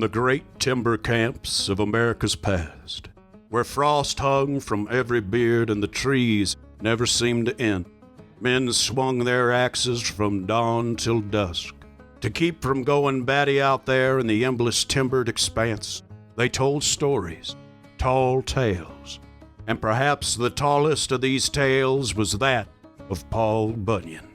in the great timber camps of America's past, where frost hung from every beard and the trees never seemed to end, men swung their axes from dawn till dusk. To keep from going batty out there in the endless timbered expanse, they told stories, tall tales, and perhaps the tallest of these tales was that of Paul Bunyan.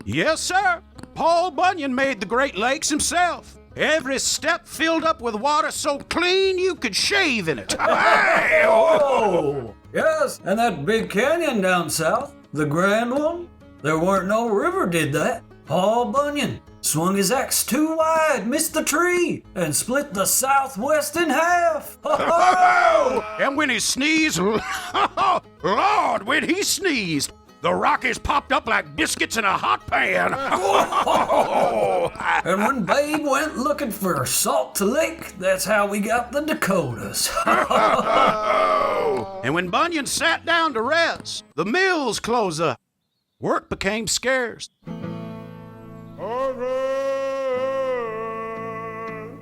Yes, sir, Paul Bunyan made the Great Lakes himself. Every step filled up with water so clean you could shave in it. Oh, yes, and that big canyon down south, the grand one, there weren't no river did that. Paul Bunyan swung his axe too wide, missed the tree, and split the Southwest in half. And when he sneezed, Lord, when he sneezed, the Rockies popped up like biscuits in a hot pan. And when Babe went looking for salt to lick, that's how we got the Dakotas. And when Bunyan sat down to rest, the mills closed up. Work became scarce.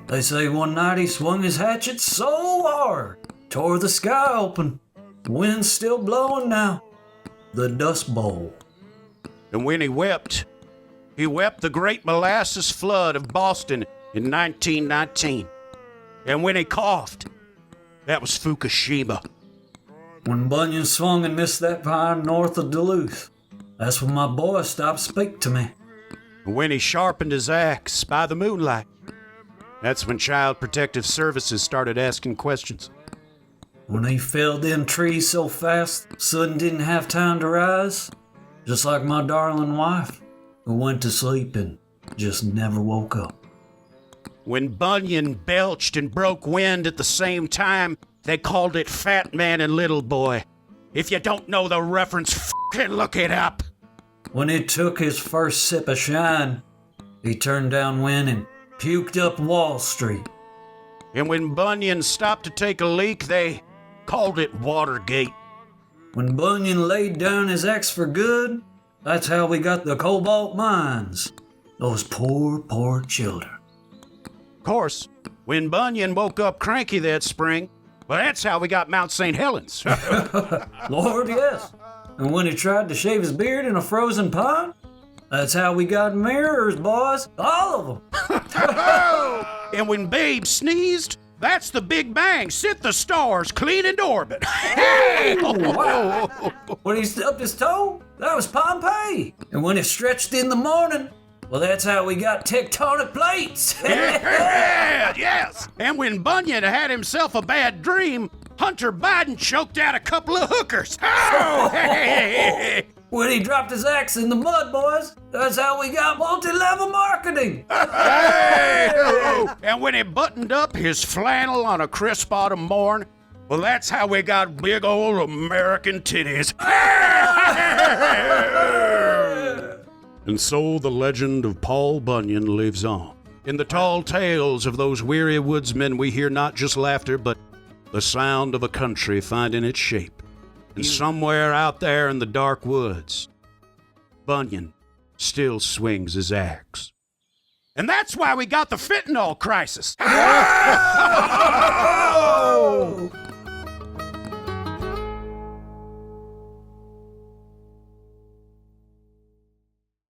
They say one night he swung his hatchet so hard, tore the sky open. Wind's still blowing now. The Dust Bowl. And when he wept the great molasses flood of Boston in 1919. And when he coughed, that was Fukushima. When Bunyan swung and missed that pine north of Duluth, that's when my boy stopped speak to me. And when he sharpened his axe by the moonlight, that's when Child Protective Services started asking questions. When he felled them trees so fast, sun didn't have time to rise, just like my darling wife, who went to sleep and just never woke up. When Bunyan belched and broke wind at the same time, they called it Fat Man and Little Boy. If you don't know the reference, f***ing look it up. When he took his first sip of shine, he turned downwind and puked up Wall Street. And when Bunyan stopped to take a leak, they called it Watergate. When Bunyan laid down his axe for good, that's how we got the cobalt mines. Those poor, poor children. Of course, when Bunyan woke up cranky that spring, well, that's how we got Mount St. Helens. Lord, yes. And when he tried to shave his beard in a frozen pond, that's how we got mirrors, boys. All of them. And when Babe sneezed, that's the Big Bang sent the stars clean into orbit. Wow. When he stubbed his toe, that was Pompeii. And when it stretched in the morning, well, that's how we got tectonic plates. Yes. And when Bunyan had himself a bad dream, Hunter Biden choked out a couple of hookers. When he dropped his axe in the mud, boys, that's how we got multi-level marketing. And when he buttoned up his flannel on a crisp autumn morn, well, that's how we got big old American titties. And so the legend of Paul Bunyan lives on. In the tall tales of those weary woodsmen, we hear not just laughter, but the sound of a country finding its shape. And somewhere out there in the dark woods, Bunyan still swings his axe. And that's why we got the fentanyl crisis.